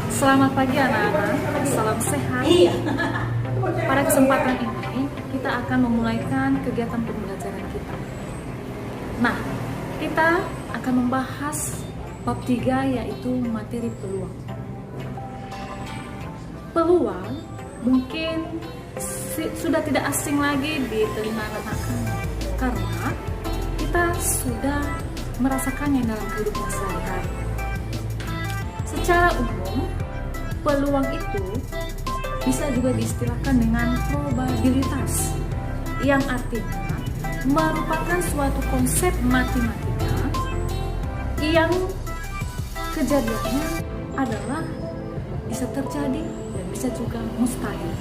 Selamat pagi anak-anak, salam sehat. Pada kesempatan ini, kita akan memulaikan kegiatan pembelajaran kita. Nah, kita akan membahas bab 3 yaitu materi peluang. Peluang mungkin sudah tidak asing lagi di telinga anak-anak kami, karena kita sudah merasakannya dalam kehidupan sehari-hari. Secara umum, peluang itu bisa juga diistilahkan dengan probabilitas, yang artinya merupakan suatu konsep matematika yang kejadiannya adalah bisa terjadi dan bisa juga mustahil.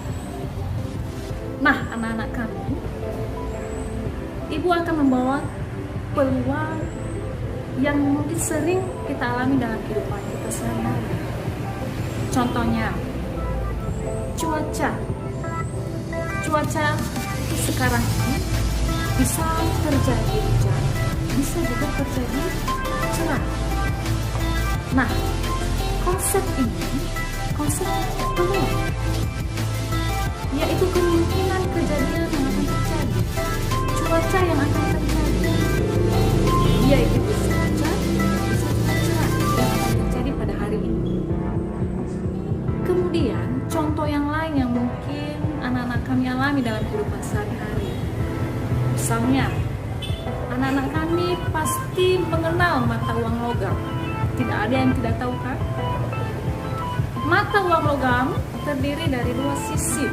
Nah, anak-anak kami, Ibu akan membawa peluang yang mungkin sering kita alami dalam kehidupan kita sehari-hari. Contohnya, cuaca sekarang ini bisa terjadi hujan, bisa juga terjadi cerah. Nah, konsep peluang, yaitu kemungkinan kejadian yang akan terjadi, cuaca yang akan terjadi, yaitu bisa hujan, bisa cerah yang akan terjadi pada hari ini. Kemudian contoh yang lain yang mungkin anak-anak kami alami dalam kehidupan sehari-hari. Misalnya, anak-anak kami pasti mengenal mata uang logam. Tidak ada yang tidak tahu kan? Mata uang logam terdiri dari dua sisi.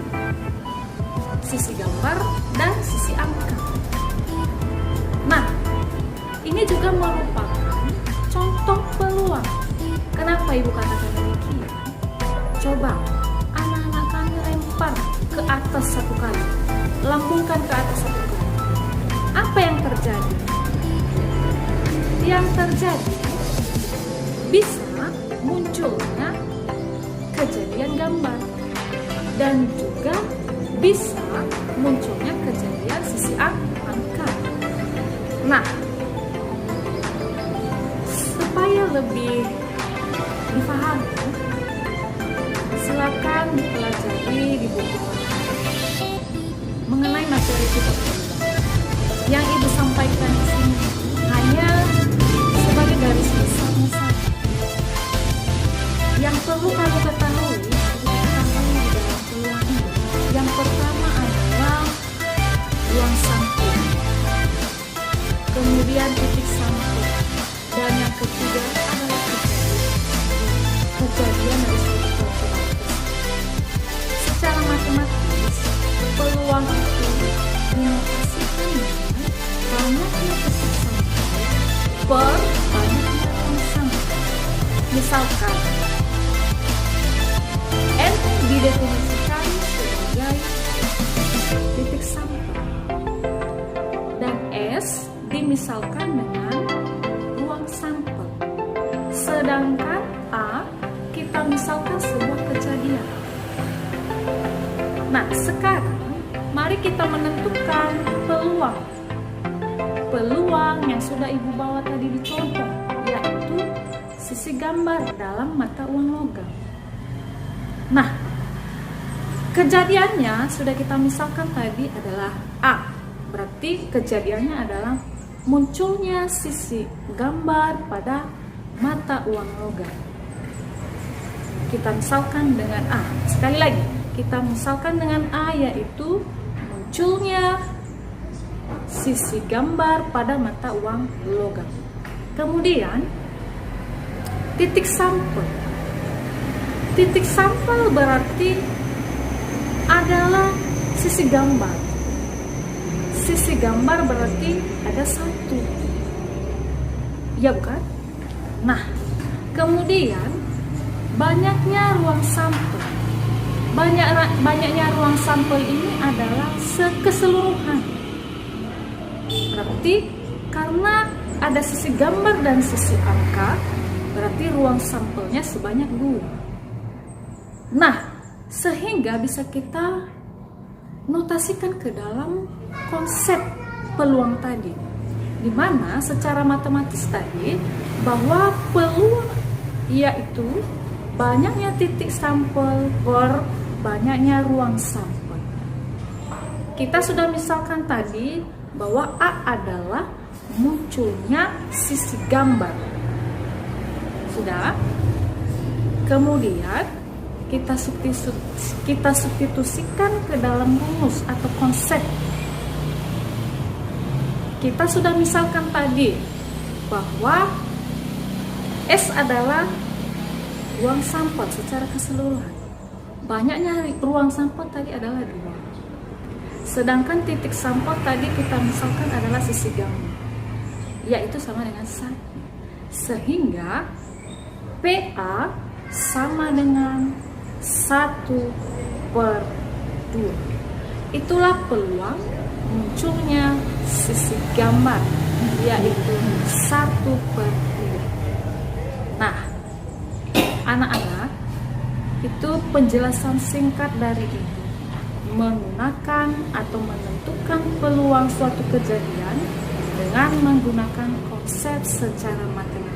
Sisi gambar dan sisi angka. Nah, ini juga merupakan contoh peluang. Kenapa Ibu katakan demikian? Coba anak-anak kami lempar ke atas satu kali, lambungkan ke atas satu kali. Apa yang terjadi? Yang terjadi bisa munculnya kejadian gambar dan juga bisa munculnya kejadian sisi angka. Nah, supaya lebih dipahami, silakan dipelajari di buku mengenai materi kita. Yang Ibu sampaikan di sini hanya sebagai garis besarnya saja. Yang perlu kamu ketahui di dalam peluang ini, yang pertama adalah ruang sampul, kemudian titik sampul, dan yang ketiga adalah kejadian dari suatu probabilitas. Secara matematis, peluang itu dinotasikan dengan banyaknya titik sampul per banyaknya ruang sampul. Misalkan N didefinisikan sebagai titik sampel dan S dimisalkan dengan ruang sampel, sedangkan A kita misalkan sebuah kejadian. Nah, sekarang mari kita menentukan peluang yang sudah Ibu bawa tadi di contoh, yaitu sisi gambar dalam mata uang logam. Nah, kejadiannya sudah kita misalkan tadi adalah A. Berarti kejadiannya adalah munculnya sisi gambar pada mata uang logam. Kita misalkan dengan A. Sekali lagi, kita misalkan dengan A, yaitu munculnya sisi gambar pada mata uang logam. Kemudian, titik sampel. Titik sampel berarti adalah sisi gambar. Sisi gambar berarti ada satu, ya bukan? Nah, kemudian banyaknya ruang sampel. Banyaknya ruang sampel ini adalah keseluruhan. Berarti karena ada sisi gambar dan sisi angka, berarti ruang sampelnya sebanyak 2. Nah, sehingga bisa kita notasikan ke dalam konsep peluang tadi, di mana secara matematis tadi bahwa peluang yaitu banyaknya titik sampel per banyaknya ruang sampel. Kita sudah misalkan tadi bahwa A adalah munculnya sisi gambar. Sudah? Kemudian kita substitusikan ke dalam rumus atau konsep. Kita sudah misalkan tadi bahwa S adalah ruang sampel secara keseluruhan. Banyaknya ruang sampel tadi adalah 2. Sedangkan titik sampel tadi kita misalkan adalah sisi gambar, yaitu sama dengan 1. Sehingga PA sama dengan 1/2. Itulah peluang munculnya sisi gambar, yaitu 1/2. Nah, anak-anak, itu penjelasan singkat dari ini menggunakan atau menentukan peluang suatu kejadian dengan menggunakan konsep secara matematis.